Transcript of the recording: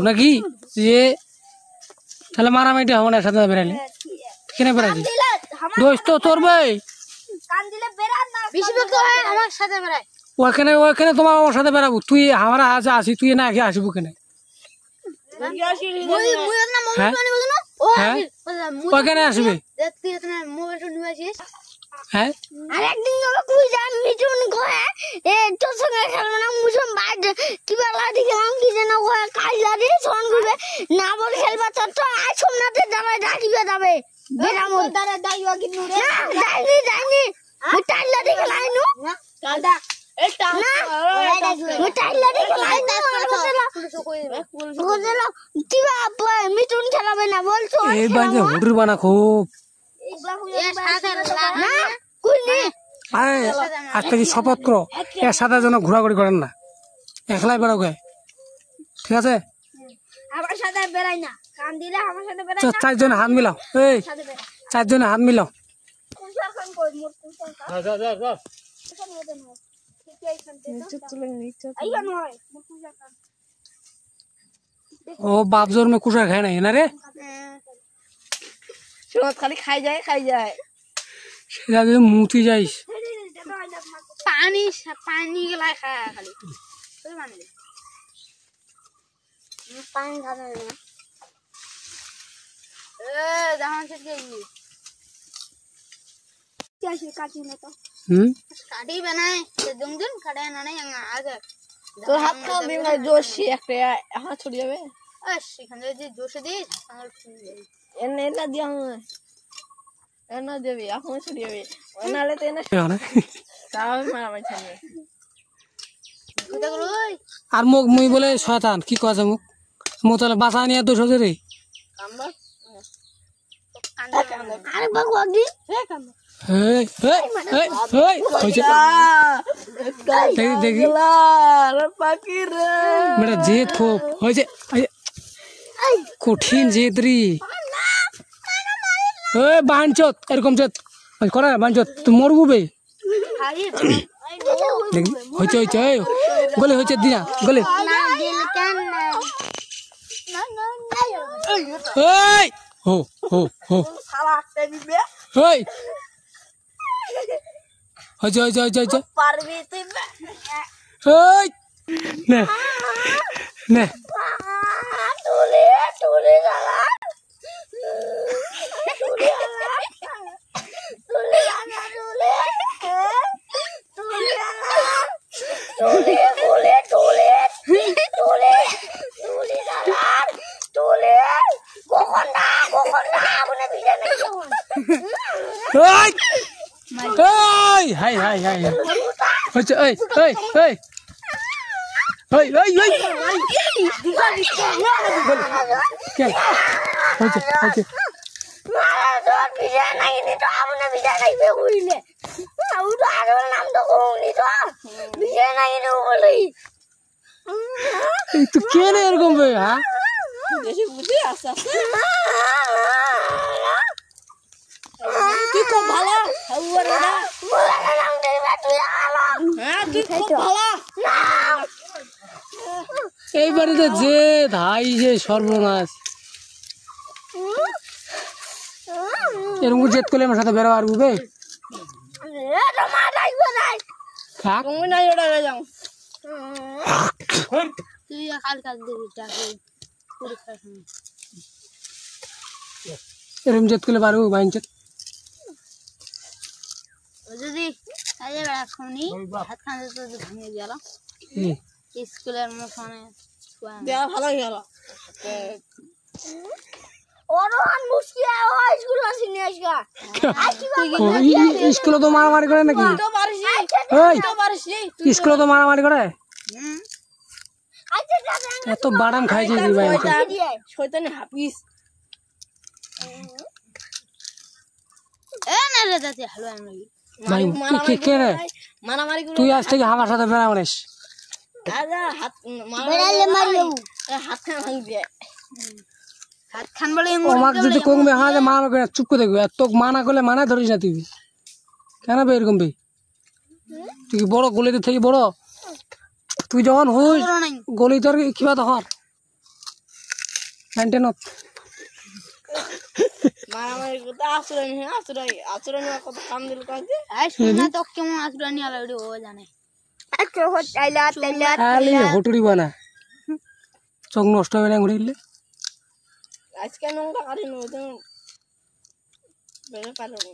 নাকি যে তাহলে মারামারিটা হবে না সাথে বেড়ালে কেন বেড়াচ্ছি দোস্ত তোর ভাই ওখানে ওখানে তোমার আমার সাথে বেড়াবো তুই আমরা আজ আসি তুই না আগে আসবো কেন হ্যাঁ ওখানে আসবে হ্যাঁ আরেকদিন তুই যা মিঠুন ঘরে এ তোর সঙ্গে খেলবো না মুসম বাইরে কি বেলা দিকে আমি কি যেন ঘরে কাইলা দিয়ে সন করবে না বল খেলবা তোর তো আজ সোমনাথে যাবে ডাকিবে যাবে বেরামল দাঁড়া দাইও কি নুরে যাইনি যাইনি আমি টাইলা দিকে লাইনু কাদা এটা না আমি টাইলা দিকে লাইনু বুঝলো কি বাবা মিঠুন খেলাবে না বলছো এই বাজে হুডুর বানা খুব আজ থেকে শপথ করো এর সাথে যেন ঘোরাঘুরি করেন না একলাই বেড়াও গে ঠিক আছে চারজনে হাত মিলাও এই চারজনে হাত মিলাও ও বাপ জোর মে কুসা খায় নাই না রে খালি খাই যায় সেটা মুতি যাইস পানি পানি গেলাই খায় খালি পানি খাবে না দামান से गई क्या काटी ना तो काटी बनाए दुम दिन खड़े ना नहीं आ जा तो हाथ का दिन का जोश एक हाथ छोड़ जावे अस এখানে যে জোশ দিস আর এনে না দিয়া এনা দেবি এখন ছড়ি যাবে ওনালে তো এনা তাও মারা মাইছে কথা কই আর মুখ মুই বলে শয়তান কি কয় মুখ মু তাহলে বাসা নিয়ে 200 রে কামবা আরে বাগওয়াগি হে কামবা এই এই এই হইছে দেখি দেখি আরে পাকি রে মেরা জেদ খুব হইছে কঠিন জেদ রে এই বানচত এরকম চত করে বানচত তুই মরবু বে দেখি হইছে হইছে গলে হইছে দিনা গলে না দিল কেন এই হো হো হো শালা তেবিবে এই হইছে হইছে হইছে পারবি তুই এই নে নে তোলে তোলে শালা তোলে শালা তোলে শালা তোলে তোলে তোলে তোলে তোলে তোলে শালা তোলে কখন না আপনি বিজে নাই এই এই হাই হাই হাই হইছে এই এই এই এই এই এই কে হইছে হইছে মারা তোর বিজে নাই নি তো আপনি বিজে নাই বে কইলে আউ তো আর নাম তো কোনি তো বিজে নাই রে বলি এই তো কেন এরকম বে হ্যাঁ বেশি বুঝি আসা তুই খুব ভালো হাওয়ারে না বলা নাম দে তুই আলো হ্যাঁ তুই খুব ভালো এইবারে তো যে ধাই যে সর্বনাশ এরকম জেদ করলে আমার সাথে বেরোবার বুবে থাক তুমি না ওটা যাও তুই কাল কাল দিবি টাকা পরীক্ষা সময় এরকম জেদ করলে পারবো বাইনচত যদি কাজে বেড়া শুনি হাত খানে তো ভেঙে গেল স্কুলের মনে দেওয়া ভালো গেল স্কুলে তো মারামারি করে নাকি স্কুলে তো মারামারি করে এত বাদাম খাইছে শয়তানি হাফিজ এ না রে দাদি হ্যালো আমি কে রে তুই আজ থেকে আমার সাথে বেড়া মারিস হাত খান বলে আমাকে যদি কমবে হ্যাঁ মানা করে চুপ করে দেখবি তোকে মানা করলে মানা ধরিস না তুই কেন বে এরকম বে তুই কি বড় গলিতে থেকে বড় তুই যখন হই গলি তোর কিবা তখন 9 10 মারামারি কথা আচরণ কত কাম দিল কাজে শোনা তো কেমন আচরণী আলাদা ও জানে আচ্ছা হটাইলা তাইলা খালি হটুরি বানা চোখ নষ্ট হবে না ঘুরিলে আজকে নোংরা কাটি নো তো বেরে পারো নি